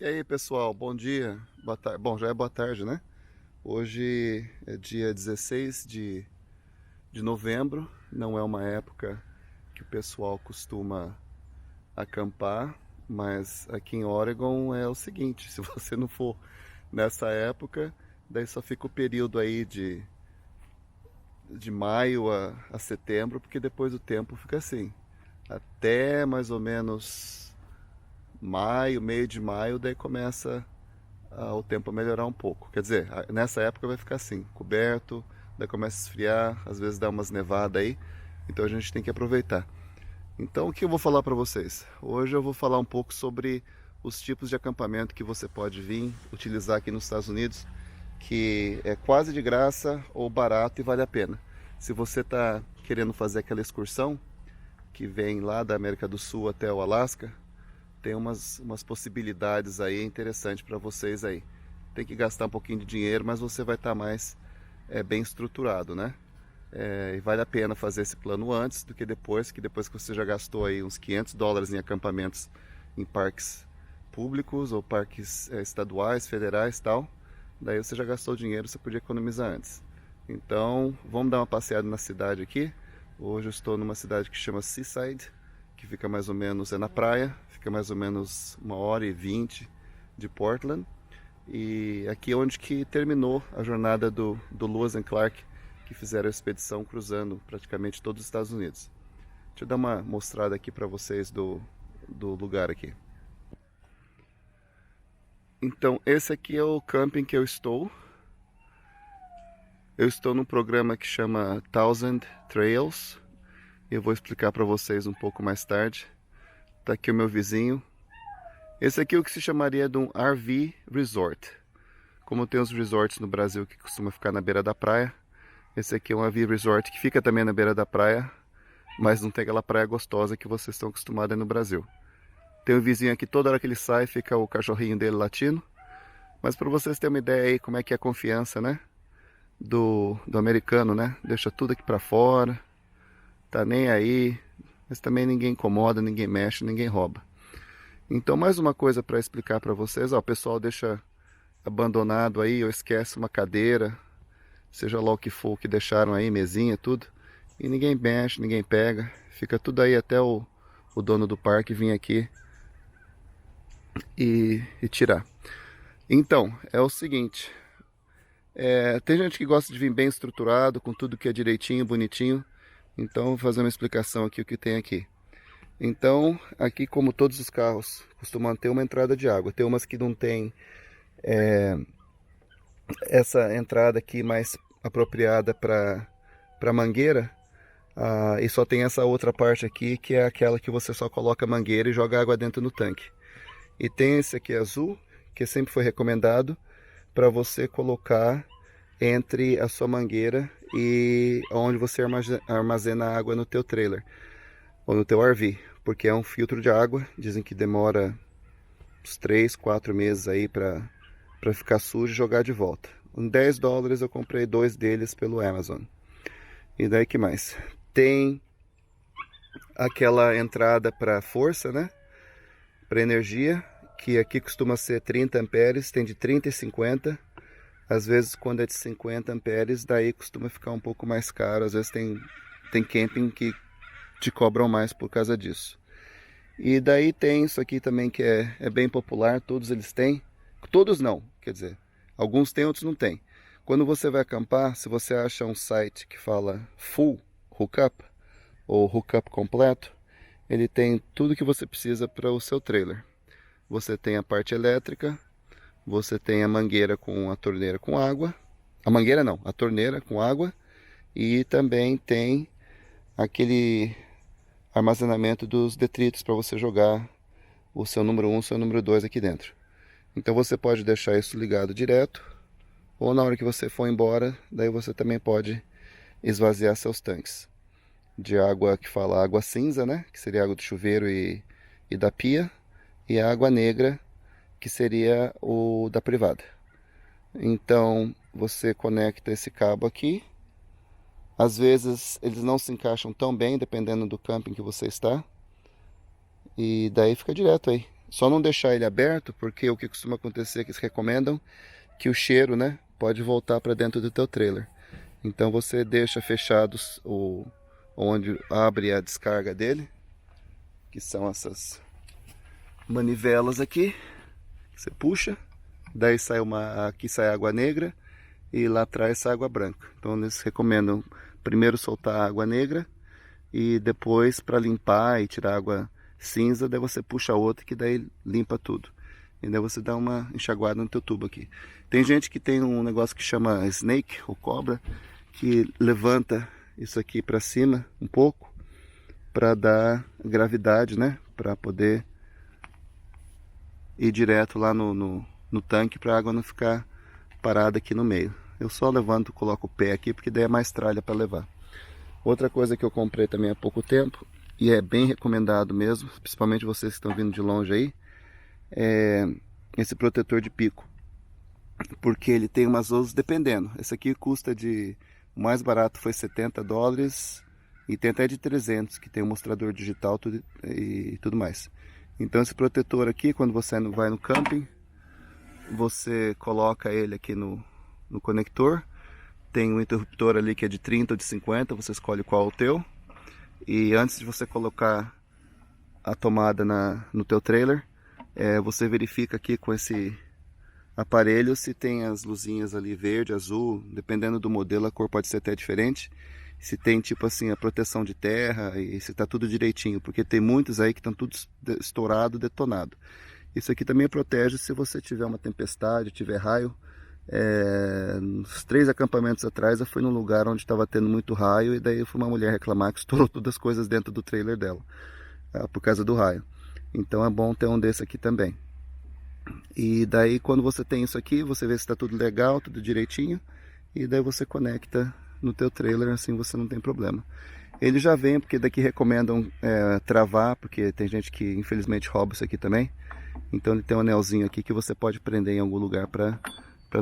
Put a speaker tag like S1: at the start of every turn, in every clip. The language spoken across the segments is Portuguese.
S1: E aí, pessoal, bom dia, boa tarde. Bom, já é boa tarde, né? Hoje é dia 16 de novembro, não é uma época que o pessoal costuma acampar, mas aqui em Oregon é o seguinte: se você não for nessa época, daí só fica o período aí de maio a setembro, porque depois o tempo fica assim. Até mais ou menos maio, meio de maio, daí começa o tempo a melhorar um pouco. Quer dizer, nessa época vai ficar assim, coberto, daí começa a esfriar, às vezes dá umas nevadas aí, então a gente tem que aproveitar. Então o que eu vou falar para vocês? Hoje eu vou falar um pouco sobre os tipos de acampamento que você pode vir utilizar aqui nos Estados Unidos, que é quase de graça ou barato e vale a pena. Se você está querendo fazer aquela excursão que vem lá da América do Sul até o Alasca, tem umas possibilidades aí interessantes para vocês aí. Tem que gastar um pouquinho de dinheiro, mas você vai estar mais bem estruturado, né? E vale a pena fazer esse plano antes do que depois que você já gastou aí uns $500 em acampamentos em parques públicos ou parques estaduais, federais e tal. Daí você já gastou dinheiro, você podia economizar antes. Então, vamos dar uma passeada na cidade aqui. Hoje eu estou numa cidade que chama Seaside, que fica mais ou menos, é na praia, fica mais ou menos 1h20 de Portland. E aqui é onde que terminou a jornada do Lewis and Clark, que fizeram a expedição cruzando praticamente todos os Estados Unidos. Deixa eu dar uma mostrada aqui para vocês do lugar aqui. Então, esse aqui é o camping que eu estou. Eu estou num programa que chama Thousand Trails. Eu vou explicar para vocês um pouco mais tarde. Tá aqui o meu vizinho. Esse aqui é o que se chamaria de um RV Resort. Como tem os resorts no Brasil que costuma ficar na beira da praia, esse aqui é um RV Resort que fica também na beira da praia, mas não tem aquela praia gostosa que vocês estão acostumados aí no Brasil. Tem um vizinho aqui, toda hora que ele sai, fica o cachorrinho dele latindo. Mas para vocês terem uma ideia aí como é que é a confiança, né? Do americano, né? Deixa tudo aqui para fora, tá nem aí, mas também ninguém incomoda, ninguém mexe, ninguém rouba. Então, mais uma coisa para explicar para vocês, ó, o pessoal deixa abandonado aí, ou esquece uma cadeira, seja lá o que for que deixaram aí, mesinha, tudo, e ninguém mexe, ninguém pega, fica tudo aí até o dono do parque vir aqui e tirar. Então, é o seguinte, tem gente que gosta de vir bem estruturado, com tudo que é direitinho, bonitinho, então vou fazer uma explicação aqui o que tem aqui. Então, aqui como todos os carros costumam ter uma entrada de água, tem umas que não tem essa entrada aqui mais apropriada para mangueira, e só tem essa outra parte aqui que é aquela que você só coloca a mangueira e joga água dentro no tanque. E tem esse aqui azul, que sempre foi recomendado para você colocar entre a sua mangueira e onde você armazena a água no teu trailer ou no teu RV, porque é um filtro de água, dizem que demora uns 3, 4 meses aí para ficar sujo e jogar de volta. Com $10 eu comprei 2 deles pelo Amazon. E daí que mais? Tem aquela entrada para força, né? Para energia, que aqui costuma ser 30 amperes, tem de 30 e 50. Às vezes quando é de 50 amperes, daí costuma ficar um pouco mais caro. Às vezes tem camping que te cobram mais por causa disso. E daí tem isso aqui também que é bem popular, todos eles têm. Todos não, quer dizer, alguns têm, outros não têm. Quando você vai acampar, se você acha um site que fala full hookup ou hookup completo, ele tem tudo que você precisa para o seu trailer. Você tem a parte elétrica, você tem a mangueira com a torneira com água, a mangueira não, a torneira com água, e também tem aquele armazenamento dos detritos para você jogar o seu número 1, o seu número 2 aqui dentro. Então você pode deixar isso ligado direto, ou na hora que você for embora, daí você também pode esvaziar seus tanques de água que fala água cinza, né? Que seria água do chuveiro e da pia, e a água negra, que seria o da privada. Então você conecta esse cabo aqui. Às vezes eles não se encaixam tão bem, dependendo do camping que você está. E daí fica direto aí. Só não deixar ele aberto, porque o que costuma acontecer é que eles recomendam que o cheiro, né, pode voltar para dentro do teu trailer. Então você deixa fechados onde abre a descarga dele, que são essas manivelas aqui, que você puxa, daí sai aqui sai água negra e lá atrás sai água branca. Então eles recomendam primeiro soltar a água negra e depois, para limpar e tirar a água cinza, daí você puxa a outra que daí limpa tudo. E daí você dá uma enxaguada no teu tubo aqui. Tem gente que tem um negócio que chama snake, ou cobra, que levanta isso aqui para cima um pouco, para dar gravidade, né? Para poder ir direto lá no tanque, para a água não ficar parada aqui no meio. Eu só levanto, coloco o pé aqui, porque daí é mais tralha para levar. Outra coisa que eu comprei também há pouco tempo, e é bem recomendado mesmo, principalmente vocês que estão vindo de longe aí, é esse protetor de pico. Porque ele tem umas luzes dependendo. Esse aqui custa o mais barato foi $70 e tem até de 300, que tem um mostrador digital e tudo mais. Então esse protetor aqui, quando você vai no camping, você coloca ele aqui no conector. Tem um interruptor ali que é de 30 ou de 50, você escolhe qual é o teu. E antes de você colocar a tomada no teu trailer, você verifica aqui com esse aparelho se tem as luzinhas ali verde, azul, dependendo do modelo a cor pode ser até diferente. Se tem tipo assim a proteção de terra e se está tudo direitinho, porque tem muitos aí que estão tudo estourado, detonado. Isso aqui também protege se você tiver uma tempestade, tiver raio. Uns 3 acampamentos atrás eu fui num lugar onde estava tendo muito raio e daí foi uma mulher reclamar que estourou todas as coisas dentro do trailer dela, por causa do raio. Então é bom ter um desse aqui também. E daí quando você tem isso aqui, você vê se está tudo legal, tudo direitinho, e daí você conecta no teu trailer, assim você não tem problema. Ele já vem, porque daqui recomendam travar, porque tem gente que infelizmente rouba isso aqui também. Então ele tem um anelzinho aqui que você pode prender em algum lugar para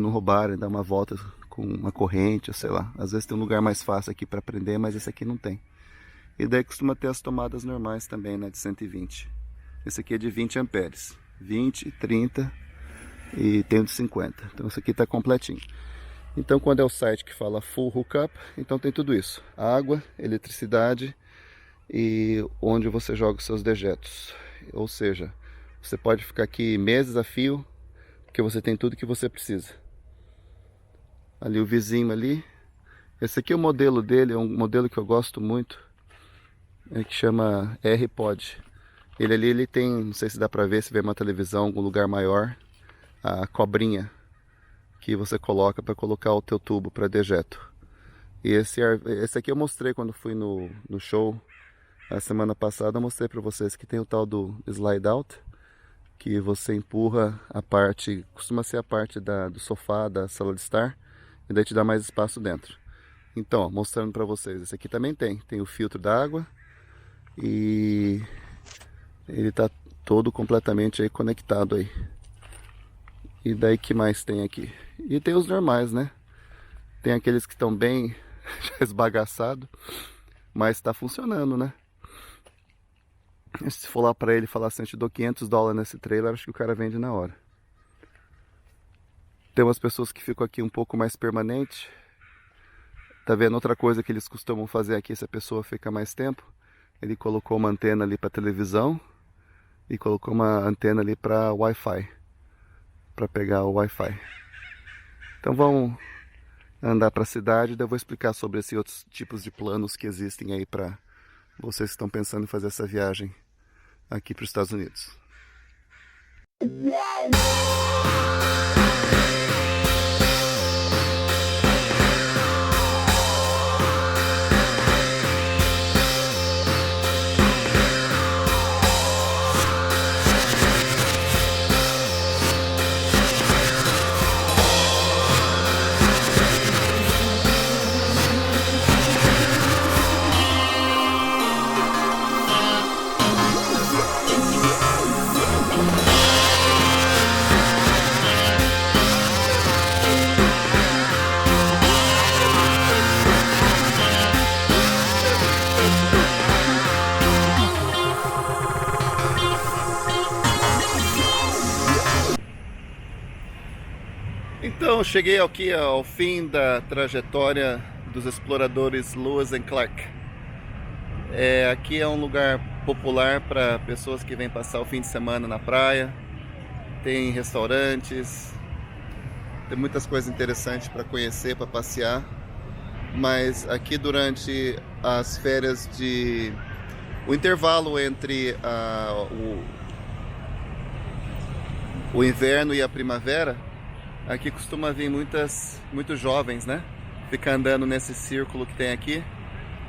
S1: não roubarem, dar uma volta com uma corrente, ou sei lá. Às vezes tem um lugar mais fácil aqui para prender, mas esse aqui não tem. E daí costuma ter as tomadas normais também, né, de 120. Esse aqui é de 20 amperes. 20, 30 e tem o de 50. Então esse aqui está completinho. Então quando é o site que fala full hookup, então tem tudo isso. Água, eletricidade e onde você joga os seus dejetos. Ou seja, você pode ficar aqui meses a fio, porque você tem tudo que você precisa. Ali o vizinho ali. Esse aqui é o modelo dele, é um modelo que eu gosto muito, que chama R-Pod. Ele ali ele tem, não sei se dá pra ver, se vê uma televisão, algum lugar maior, a cobrinha que você coloca para colocar o teu tubo para dejeto. E esse aqui eu mostrei quando fui no show a semana passada, eu mostrei para vocês que tem o tal do slide out, que você empurra a parte, costuma ser a parte do sofá, da sala de estar, e daí te dá mais espaço dentro. Então, ó, mostrando para vocês, esse aqui também tem o filtro da água e ele tá todo completamente aí conectado aí. E daí que mais tem aqui? E tem os normais, né? Tem aqueles que estão bem esbagaçados, mas tá funcionando, né? Se for lá pra ele e falar assim, eu te dou $500 nesse trailer, acho que o cara vende na hora. Tem umas pessoas que ficam aqui um pouco mais permanente. Tá vendo outra coisa que eles costumam fazer aqui, se a pessoa fica mais tempo? Ele colocou uma antena ali para televisão e colocou uma antena ali para Wi-Fi, para pegar o Wi-Fi. Então vamos andar para a cidade, daí eu vou explicar sobre esses outros tipos de planos que existem aí para vocês que estão pensando em fazer essa viagem aqui para os Estados Unidos. Então, cheguei aqui ao fim da trajetória dos exploradores Lewis and Clark. Aqui é um lugar popular para pessoas que vêm passar o fim de semana na praia. Tem restaurantes, tem muitas coisas interessantes para conhecer, para passear. Mas aqui durante as férias o intervalo entre o inverno e a primavera, aqui costuma vir muitos jovens, né? Ficar andando nesse círculo que tem aqui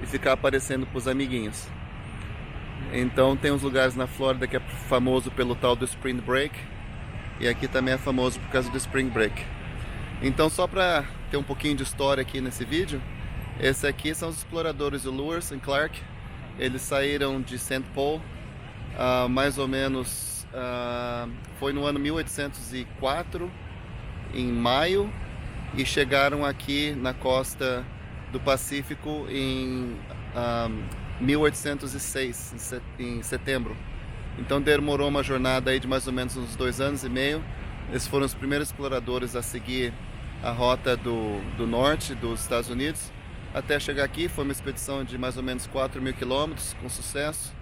S1: e ficar aparecendo para os amiguinhos. Então tem uns lugares na Flórida que é famoso pelo tal do Spring Break, e aqui também é famoso por causa do Spring Break. Então, só para ter um pouquinho de história aqui nesse vídeo, esse aqui são os exploradores do Lewis and Clark. Eles saíram de St. Paul mais ou menos, foi no ano 1804, em maio, e chegaram aqui na costa do Pacífico em 1806, em setembro. Então demorou uma jornada aí de mais ou menos uns 2 anos e meio. Eles foram os primeiros exploradores a seguir a rota do norte dos Estados Unidos até chegar aqui. Foi uma expedição de mais ou menos 4.000 quilômetros, com sucesso.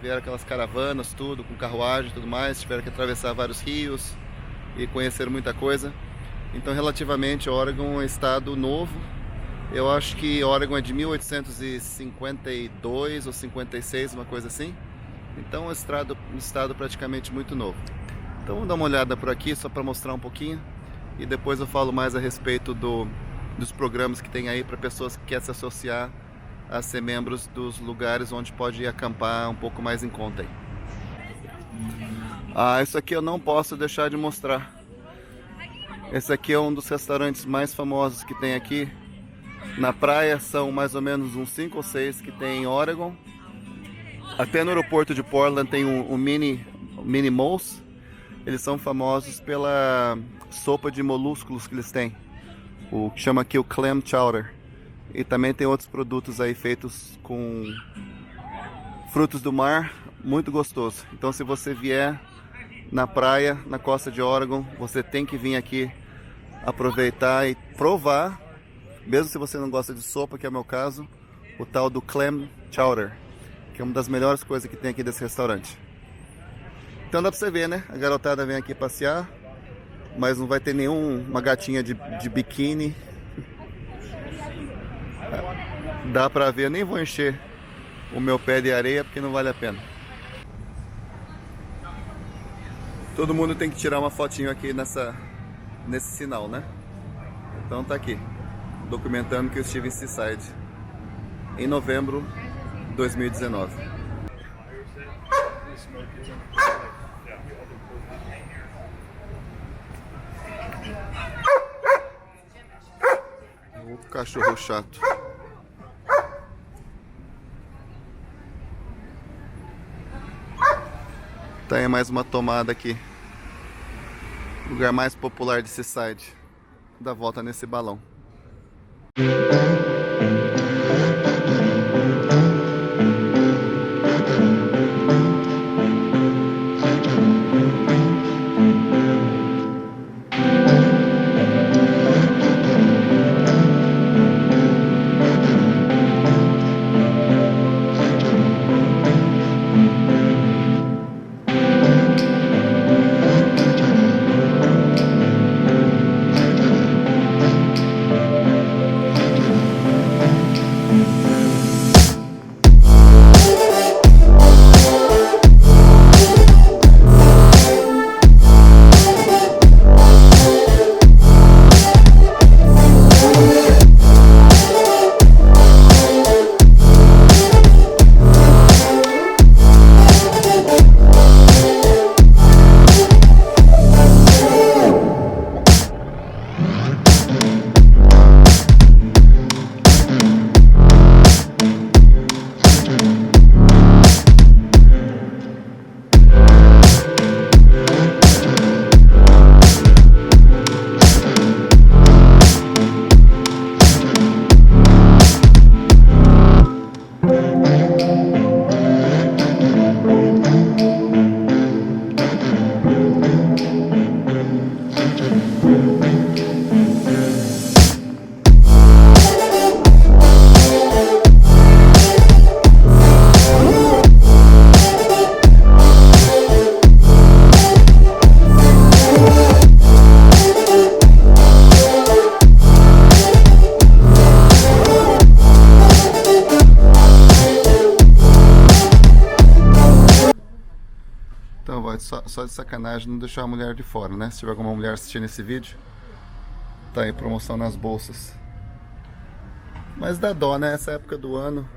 S1: Vieram aquelas caravanas, tudo, com carruagem e tudo mais. Tiveram que atravessar vários rios e conhecer muita coisa. Então, relativamente, Oregon é um estado novo. Eu acho que Oregon é de 1852 ou 56, uma coisa assim. Então, é um estado praticamente muito novo. Então, vamos dar uma olhada por aqui, só para mostrar um pouquinho. E depois eu falo mais a respeito dos programas que tem aí para pessoas que querem se associar a ser membros dos lugares onde pode ir acampar um pouco mais em conta aí. Isso aqui eu não posso deixar de mostrar. Esse aqui é um dos restaurantes mais famosos que tem aqui na praia. São mais ou menos uns 5 ou 6 que tem em Oregon. Até no aeroporto de Portland tem um Mini Moe's. Eles são famosos pela sopa de molúsculos que eles têm, o que chama aqui o clam chowder. E também tem outros produtos aí feitos com frutos do mar, muito gostoso. Então, se você vier na praia, na costa de Oregon, você tem que vir aqui aproveitar e provar, mesmo se você não gosta de sopa, que é o meu caso, o tal do clam chowder, que é uma das melhores coisas que tem aqui desse restaurante. Então dá pra você ver, né? A garotada vem aqui passear, mas não vai ter nenhuma gatinha de biquíni. Dá pra ver, eu nem vou encher o meu pé de areia porque não vale a pena. Todo mundo tem que tirar uma fotinho aqui nesse sinal, né? Então tá aqui, documentando que eu estive em Seaside em novembro de 2019. O cachorro chato. Tá aí mais uma tomada aqui. Lugar mais popular de Seaside. Dá volta nesse balão. só de sacanagem não deixar a mulher de fora, né? Se tiver alguma mulher assistindo esse vídeo, tá aí promoção nas bolsas. Mas dá dó, né? Essa época do ano,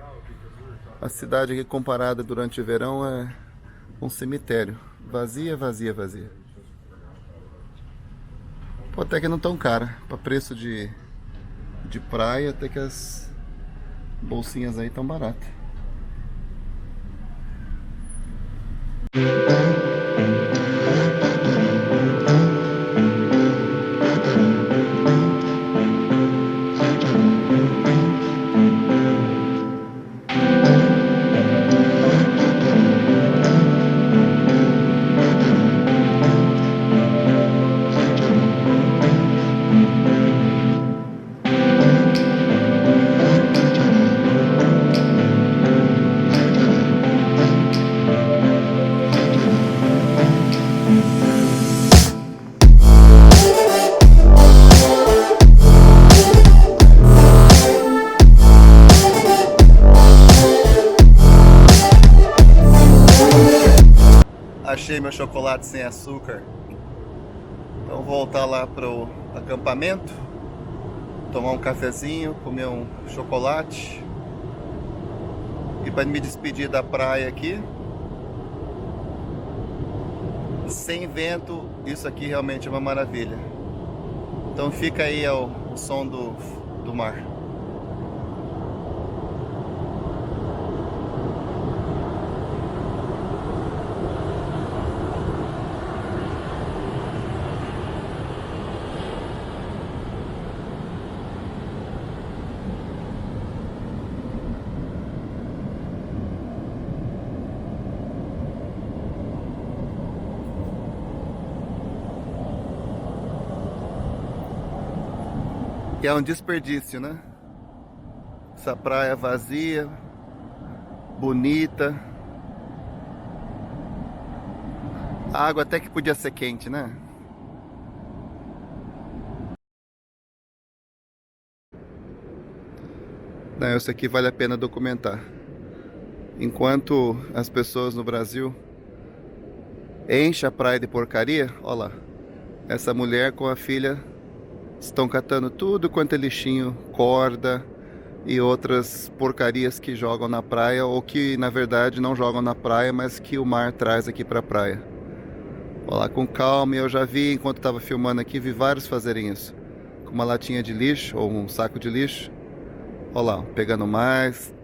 S1: a cidade aqui comparada durante o verão é um cemitério. Vazia, vazia, vazia. Pô, até que não tão cara. Pra preço de praia, até que as bolsinhas aí tão baratas. Achei meu chocolate sem açúcar. Então vou voltar lá pro acampamento, tomar um cafezinho, comer um chocolate. E para me despedir da praia aqui, sem vento, isso aqui realmente é uma maravilha. Então fica aí o som do mar. Que é um desperdício, né? Essa praia vazia, bonita. A água até que podia ser quente, né? Não, isso aqui vale a pena documentar. Enquanto as pessoas no Brasil enchem a praia de porcaria, olha lá. Essa mulher com a filha estão catando tudo quanto é lixinho, corda e outras porcarias que jogam na praia, ou que na verdade não jogam na praia, mas que o mar traz aqui pra praia. Olha lá, com calma. Eu já vi, enquanto estava filmando aqui, vi vários fazerem isso. Com uma latinha de lixo ou um saco de lixo. Olha lá, pegando mais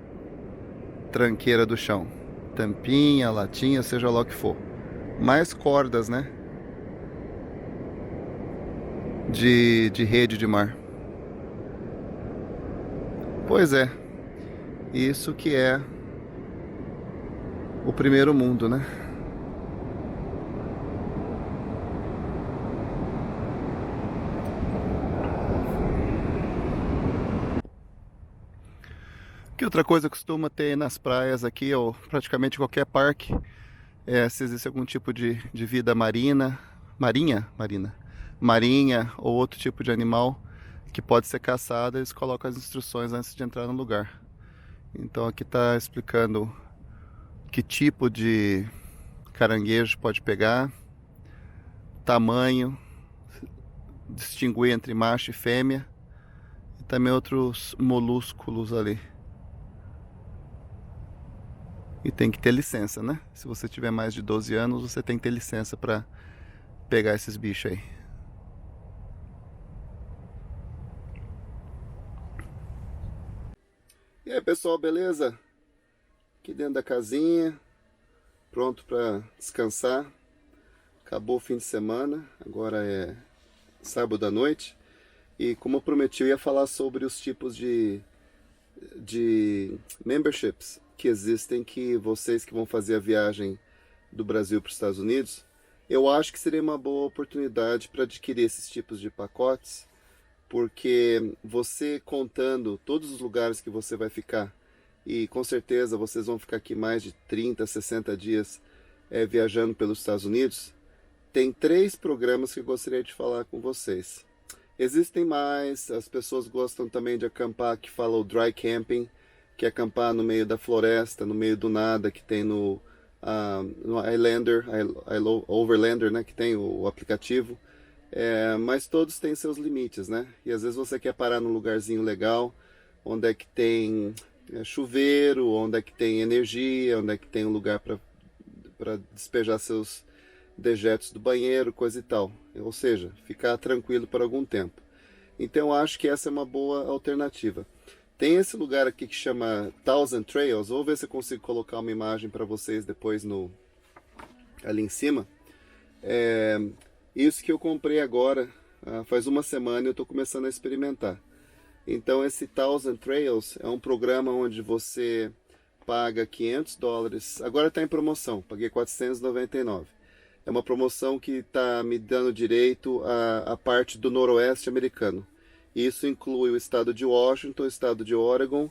S1: tranqueira do chão. Tampinha, latinha, seja lá o que for. Mais cordas, né? De rede de mar. Pois é, isso que é o primeiro mundo, né? Que outra coisa costuma ter nas praias aqui, ou praticamente qualquer parque, se existe algum tipo de vida marinha ou outro tipo de animal que pode ser caçado, eles colocam as instruções antes de entrar no lugar. Então aqui está explicando que tipo de caranguejo pode pegar, tamanho, distinguir entre macho e fêmea, e também outros molúsculos ali. E tem que ter licença, né? Se você tiver mais de 12 anos, você tem que ter licença para pegar esses bichos aí. E aí, pessoal, beleza? Aqui dentro da casinha, pronto para descansar. Acabou o fim de semana, agora é sábado à noite. E como eu prometi, eu ia falar sobre os tipos de memberships que existem, que vocês que vão fazer a viagem do Brasil para os Estados Unidos, eu acho que seria uma boa oportunidade para adquirir esses tipos de pacotes, porque você contando todos os lugares que você vai ficar, e com certeza vocês vão ficar aqui mais de 30, 60 dias viajando pelos Estados Unidos, tem 3 programas que eu gostaria de falar com vocês. Existem mais, as pessoas gostam também de acampar, que fala o dry camping, que é acampar no meio da floresta, no meio do nada, que tem no no Overlander, né, que tem o aplicativo. Mas todos têm seus limites, né? E às vezes você quer parar num lugarzinho legal, onde é que tem chuveiro, onde é que tem energia, onde é que tem um lugar para despejar seus dejetos do banheiro, coisa e tal. Ou seja, ficar tranquilo por algum tempo. Então eu acho que essa é uma boa alternativa. Tem esse lugar aqui que chama Thousand Trails. Vou ver se eu consigo colocar uma imagem para vocês depois ali em cima. Isso que eu comprei agora, faz uma semana, eu estou começando a experimentar. Então esse Thousand Trails é um programa onde você paga $500. Agora está em promoção, paguei $499. É uma promoção que está me dando direito à parte do noroeste americano. Isso inclui o estado de Washington, o estado de Oregon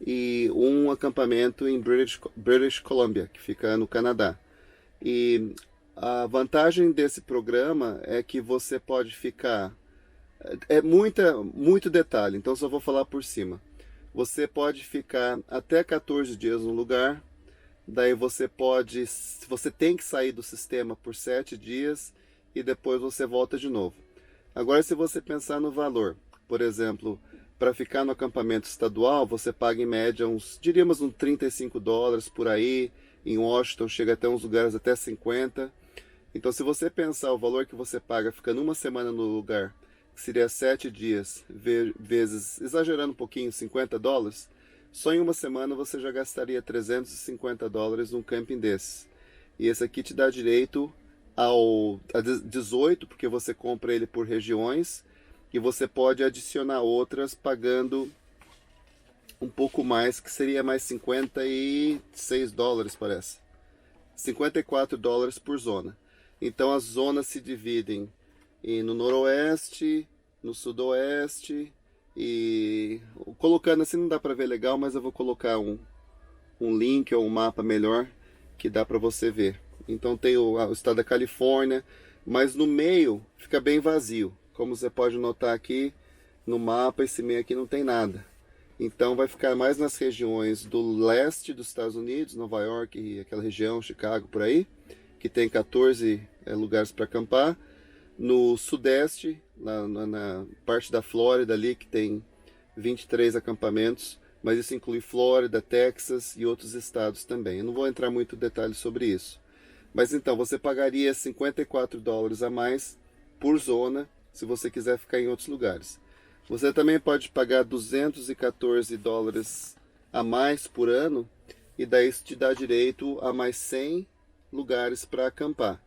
S1: e um acampamento em British Columbia, que fica no Canadá. E a vantagem desse programa é que você pode ficar... muito detalhe, então só vou falar por cima. Você pode ficar até 14 dias no lugar, daí você tem que sair do sistema por 7 dias e depois você volta de novo. Agora, se você pensar no valor, por exemplo, para ficar no acampamento estadual, você paga em média diríamos uns $35 por aí. Em Washington chega até uns lugares até 50. Então, se você pensar o valor que você paga ficando uma semana no lugar, que seria 7 dias, vezes, exagerando um pouquinho, $50, só em uma semana você já gastaria $350 num camping desses. E esse aqui te dá direito a 18, porque você compra ele por regiões, e você pode adicionar outras pagando um pouco mais, que seria mais $56, parece. $54 por zona. Então as zonas se dividem no noroeste, no sudoeste, e colocando assim não dá para ver legal, mas eu vou colocar um link ou um mapa melhor que dá para você ver. Então tem o estado da Califórnia, mas no meio fica bem vazio. Como você pode notar aqui no mapa, esse meio aqui não tem nada. Então vai ficar mais nas regiões do leste dos Estados Unidos, Nova York e aquela região, Chicago, por aí, que tem 14 lugares para acampar. No sudeste, na parte da Flórida ali, que tem 23 acampamentos, mas isso inclui Flórida, Texas e outros estados também. Eu não vou entrar muito em detalhes sobre isso. Mas então, você pagaria $54 a mais por zona, se você quiser ficar em outros lugares. Você também pode pagar $214 a mais por ano, e daí isso te dá direito a mais 100 lugares para acampar.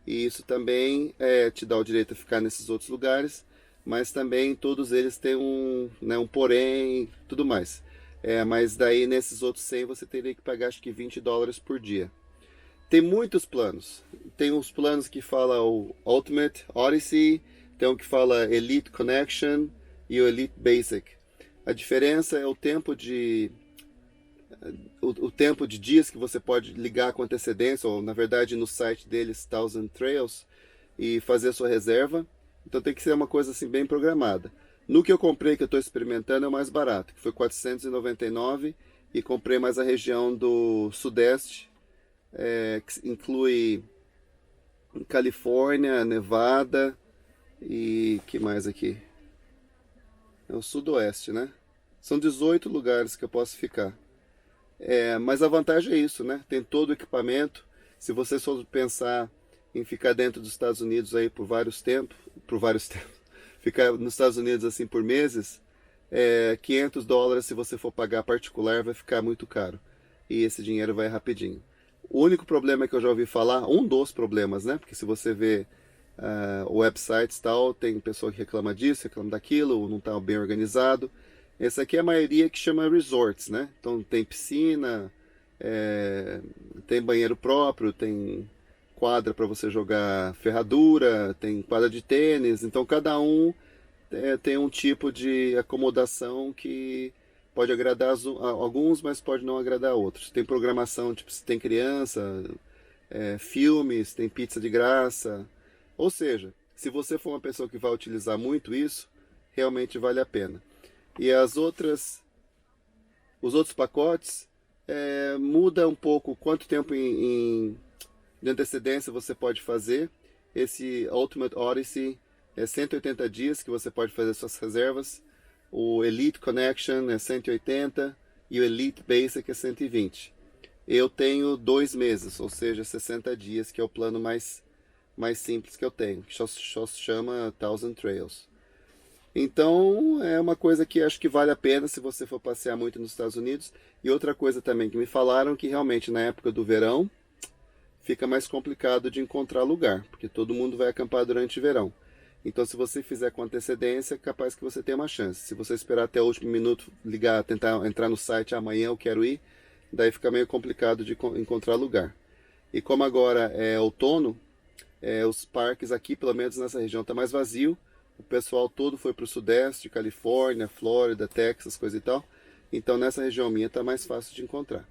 S1: E isso também te dá o direito a ficar nesses outros lugares, mas também todos eles têm um porém, tudo mais. Mas daí nesses outros 100 você teria que pagar acho que $20 por dia. Tem muitos planos. Tem uns planos que fala o Ultimate Odyssey, tem um que fala Elite Connection e o Elite Basic. A diferença é o tempo de dias que você pode ligar com antecedência, ou na verdade no site deles, Thousand Trails, e fazer a sua reserva. Então tem que ser uma coisa assim bem programada. No que eu comprei, que eu estou experimentando, é o mais barato, que foi $499, e comprei mais a região do sudeste, que inclui Califórnia, Nevada e que mais aqui? É o sudoeste, né? São 18 lugares que eu posso ficar. Mas a vantagem é isso, né? Tem todo o equipamento. Se você for pensar em ficar dentro dos Estados Unidos aí por vários tempos, ficar nos Estados Unidos assim por meses, $500 se você for pagar particular vai ficar muito caro. E esse dinheiro vai rapidinho. O único problema que eu já ouvi falar, um dos problemas, né? Porque se você vê websites e tal, tem pessoa que reclama disso, reclama daquilo, ou não está bem organizado. Essa aqui é a maioria que chama resorts, né? Então tem piscina, tem banheiro próprio, tem quadra para você jogar ferradura, tem quadra de tênis. Então cada um tem um tipo de acomodação que pode agradar alguns, mas pode não agradar outros. Tem programação, tipo, se tem criança, filmes, tem pizza de graça. Ou seja, se você for uma pessoa que vai utilizar muito isso, realmente vale a pena. E os outros pacotes Muda um pouco quanto tempo de antecedência você pode fazer. Esse Ultimate Odyssey é 180 dias que você pode fazer suas reservas. O Elite Connection é 180 e o Elite Basic é 120. Eu tenho 2 meses, ou seja, 60 dias, que é o plano mais simples que eu tenho, que só se chama Thousand Trails. Então é uma coisa que acho que vale a pena se você for passear muito nos Estados Unidos. E outra coisa também que me falaram, que realmente na época do verão fica mais complicado de encontrar lugar, porque todo mundo vai acampar durante o verão. Então se você fizer com antecedência, é capaz que você tenha uma chance. Se você esperar até o último minuto, ligar, tentar entrar no site, amanhã eu quero ir, daí fica meio complicado de encontrar lugar. E como agora é outono, os parques aqui, pelo menos nessa região, está mais vazio. O pessoal todo foi para o sudeste, Califórnia, Flórida, Texas, coisa e tal. Então nessa região minha está mais fácil de encontrar.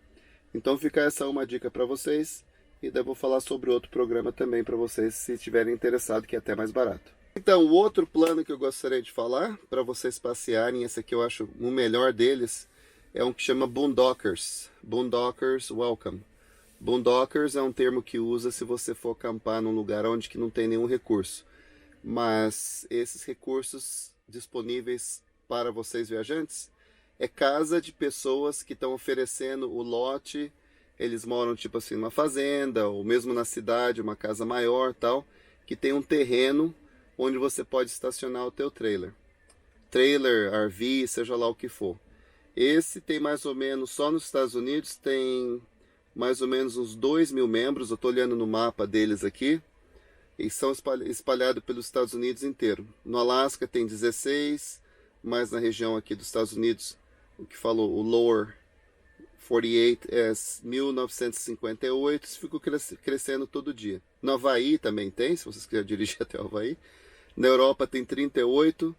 S1: Então fica essa uma dica para vocês. E daí eu vou falar sobre outro programa também para vocês, se estiverem interessados, que é até mais barato. Então, o outro plano que eu gostaria de falar, para vocês passearem, esse aqui eu acho o melhor deles, é um que chama Boondockers. Boondockers Welcome. Boondockers é um termo que usa se você for acampar num lugar onde que não tem nenhum recurso. Mas esses recursos disponíveis para vocês viajantes é casa de pessoas que estão oferecendo o lote. Eles moram tipo assim numa fazenda ou mesmo na cidade, uma casa maior, tal, que tem um terreno onde você pode estacionar o teu trailer, RV, seja lá o que for. Esse tem mais ou menos, só nos Estados Unidos tem mais ou menos uns 2.000 membros. Eu estou olhando no mapa deles aqui. E são espalhados pelos Estados Unidos inteiro. No Alasca tem 16, mas na região aqui dos Estados Unidos, o que falou, o Lower 48 é 1958, isso ficou crescendo todo dia. No Havaí também tem, se vocês quiserem dirigir até o Havaí. Na Europa tem 38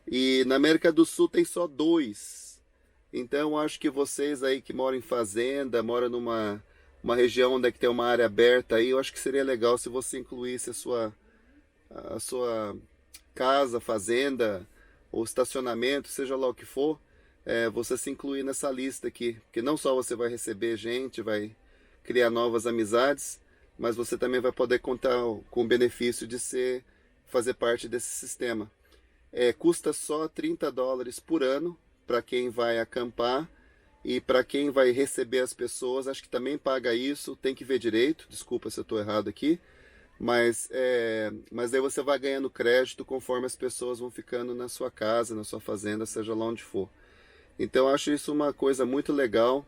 S1: e na América do Sul tem só 2. Então acho que vocês aí que moram em fazenda, moram numa região onde é que tem uma área aberta aí, eu acho que seria legal se você incluísse a sua casa, fazenda ou estacionamento, seja lá o que for, você se incluir nessa lista aqui, porque não só você vai receber gente, vai criar novas amizades, mas você também vai poder contar com o benefício de fazer parte desse sistema. Custa só $30 por ano para quem vai acampar. E para quem vai receber as pessoas, acho que também paga isso, tem que ver direito, desculpa se eu estou errado aqui, mas aí você vai ganhando crédito conforme as pessoas vão ficando na sua casa, na sua fazenda, seja lá onde for. Então eu acho isso uma coisa muito legal.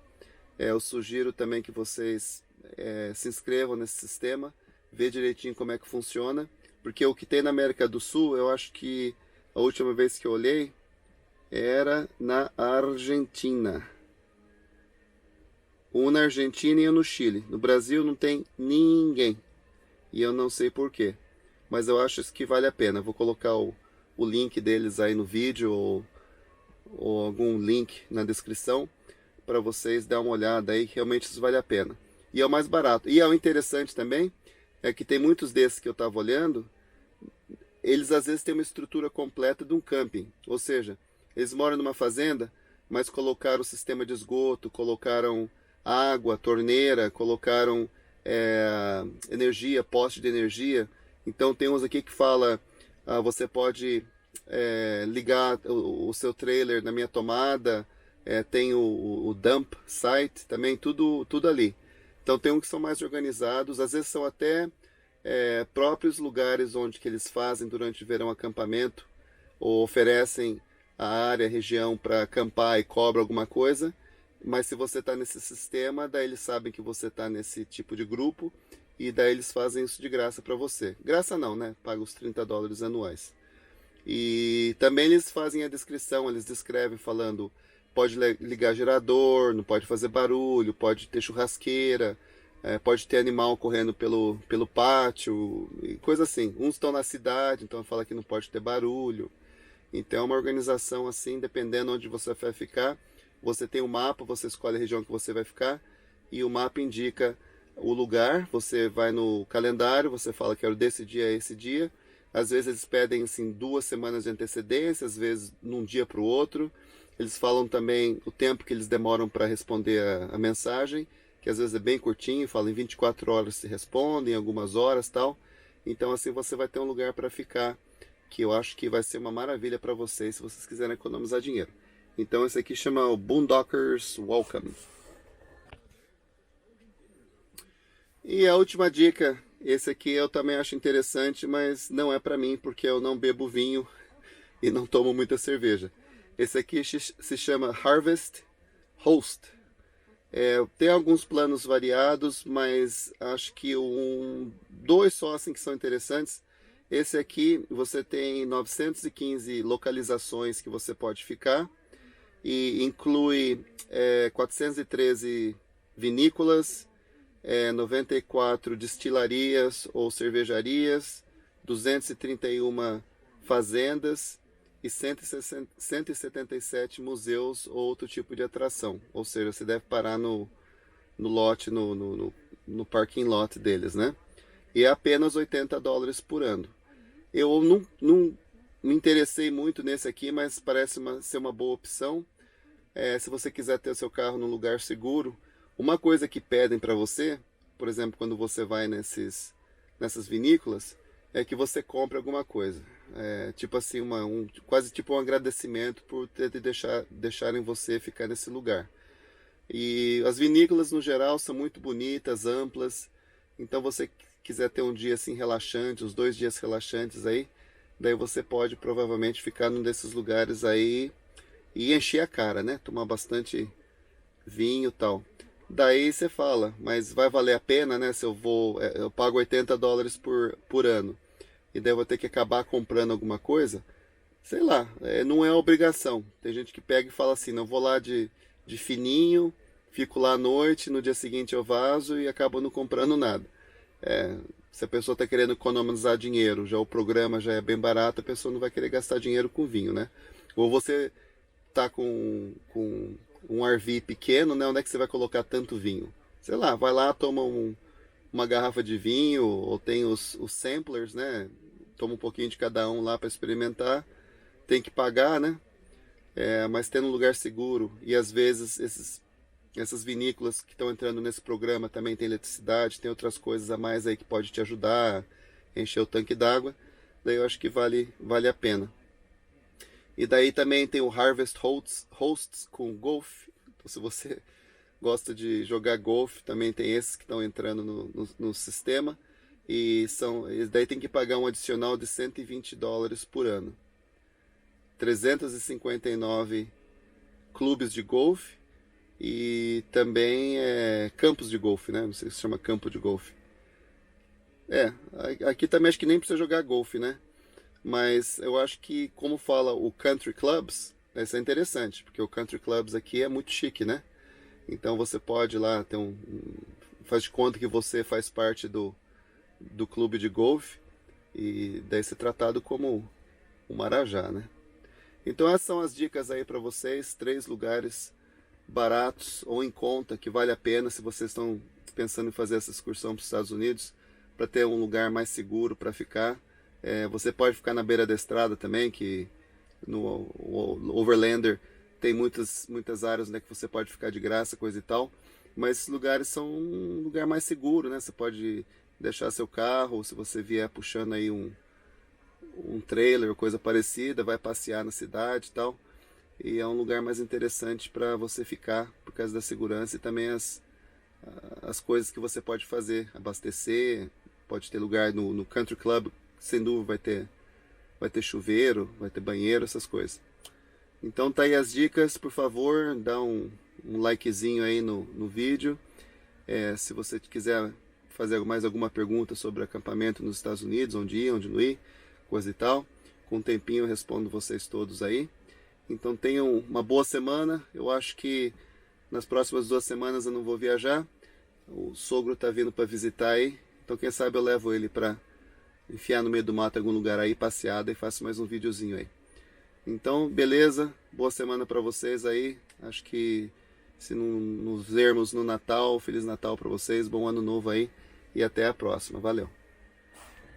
S1: Eu sugiro também que vocês se inscrevam nesse sistema, vê direitinho como é que funciona, porque o que tem na América do Sul, eu acho que a última vez que eu olhei era na Argentina. Um na Argentina e um no Chile. No Brasil não tem ninguém. E eu não sei porquê. Mas eu acho que vale a pena. Vou colocar o link deles aí no vídeo ou algum link na descrição para vocês dar uma olhada aí. Realmente isso vale a pena. E é o mais barato. E é o interessante também é que tem muitos desses que eu estava olhando. Eles às vezes têm uma estrutura completa de um camping. Ou seja, eles moram numa fazenda, mas colocaram o sistema de esgoto, colocaram água, torneira, colocaram energia, poste de energia. Então tem uns aqui que fala, você pode ligar o seu trailer na minha tomada, tem o dump site também, tudo ali. Então tem uns que são mais organizados, às vezes são até próprios lugares onde que eles fazem durante o verão acampamento, ou oferecem a área, a região para acampar e cobra alguma coisa. Mas se você está nesse sistema, daí eles sabem que você está nesse tipo de grupo e daí eles fazem isso de graça para você. Graça não, né? Paga os $30 anuais. E também eles fazem a descrição, eles descrevem falando, pode ligar gerador, não pode fazer barulho, pode ter churrasqueira, pode ter animal correndo pelo pátio, e coisa assim. Uns estão na cidade, então fala que não pode ter barulho. Então é uma organização assim, dependendo onde você vai ficar. Você tem um mapa, você escolhe a região que você vai ficar e o mapa indica o lugar. Você vai no calendário, você fala que quero desse dia a esse dia. Às vezes eles pedem assim 2 semanas de antecedência, às vezes num dia para o outro. Eles falam também o tempo que eles demoram para responder a mensagem, que às vezes é bem curtinho, falam em 24 horas se respondem, algumas horas tal. Então assim você vai ter um lugar para ficar, que eu acho que vai ser uma maravilha para vocês, se vocês quiserem economizar dinheiro. Então esse aqui chama o Boondockers Welcome. E a última dica, esse aqui eu também acho interessante, mas não é para mim, porque eu não bebo vinho e não tomo muita cerveja. Esse aqui se chama Harvest Host. Tem alguns planos variados, mas acho que dois só assim que são interessantes. Esse aqui você tem 915 localizações que você pode ficar e inclui 413 vinícolas, 94 destilarias ou cervejarias, 231 fazendas e 177 museus ou outro tipo de atração. Ou seja, você deve parar no lote, no parking lot deles, né? E é apenas $80 por ano. Eu não me interessei muito nesse aqui, mas parece ser uma boa opção. Se você quiser ter o seu carro num lugar seguro, uma coisa que pedem para você, por exemplo, quando você vai nessas vinícolas, é que você compre alguma coisa. Tipo assim, quase tipo um agradecimento por deixarem você ficar nesse lugar. E as vinícolas no geral são muito bonitas, amplas. Então você quiser ter um dia assim relaxante, os 2 dias relaxantes aí, daí você pode provavelmente ficar num desses lugares aí e encher a cara, né? Tomar bastante vinho e tal. Daí você fala, mas vai valer a pena, né? Se eu pago $80 por ano e daí eu vou ter que acabar comprando alguma coisa, sei lá, não é obrigação. Tem gente que pega e fala assim, não, vou lá de fininho, fico lá à noite, no dia seguinte eu vazo e acabo não comprando nada. Se a pessoa está querendo economizar dinheiro, já o programa já é bem barato, a pessoa não vai querer gastar dinheiro com vinho, né? Ou você tá com um RV pequeno, né? Onde é que você vai colocar tanto vinho? Sei lá, vai lá, toma uma garrafa de vinho, ou tem os samplers, né? Toma um pouquinho de cada um lá para experimentar. Tem que pagar, né? Mas tendo um lugar seguro. E às vezes essas vinícolas que estão entrando nesse programa também tem eletricidade, tem outras coisas a mais aí que pode te ajudar a encher o tanque d'água. Daí eu acho que vale a pena. E daí também tem o Harvest Hosts com golfe. Então, se você gosta de jogar golfe, também tem esses que estão entrando no sistema. E daí tem que pagar um adicional de $120 por ano. 359 clubes de golfe e também campos de golfe, né? Não sei se chama campo de golfe. Aqui também acho que nem precisa jogar golfe, né? Mas eu acho que, como fala o Country Clubs, isso é interessante, porque o Country Clubs aqui é muito chique, né? Então você pode ir lá ter faz de conta que você faz parte do clube de golfe e daí ser tratado como um marajá, né? Então essas são as dicas aí para vocês, 3 lugares baratos ou em conta que vale a pena se vocês estão pensando em fazer essa excursão para os Estados Unidos, para ter um lugar mais seguro para ficar. Você pode ficar na beira da estrada também, que no Overlander tem muitas áreas, né, que você pode ficar de graça, coisa e tal. Mas esses lugares são um lugar mais seguro, né? Você pode deixar seu carro, ou se você vier puxando aí um trailer ou coisa parecida, vai passear na cidade e tal. E é um lugar mais interessante para você ficar por causa da segurança e também as coisas que você pode fazer, abastecer, pode ter lugar no Country Club, sem dúvida vai ter chuveiro, vai ter banheiro, essas coisas. Então tá aí as dicas, por favor, dá um likezinho aí no vídeo. Se você quiser fazer mais alguma pergunta sobre acampamento nos Estados Unidos, onde ir, onde não ir, coisa e tal, com um tempinho eu respondo vocês todos aí. Então tenham uma boa semana. Eu acho que nas próximas 2 semanas eu não vou viajar. O sogro tá vindo para visitar aí, então quem sabe eu levo ele para enfiar no meio do mato em algum lugar aí, passeada, e faço mais um videozinho aí. Então, beleza, boa semana para vocês aí. Acho que se não nos vermos no Natal, Feliz Natal para vocês, bom ano novo aí e até a próxima. Valeu!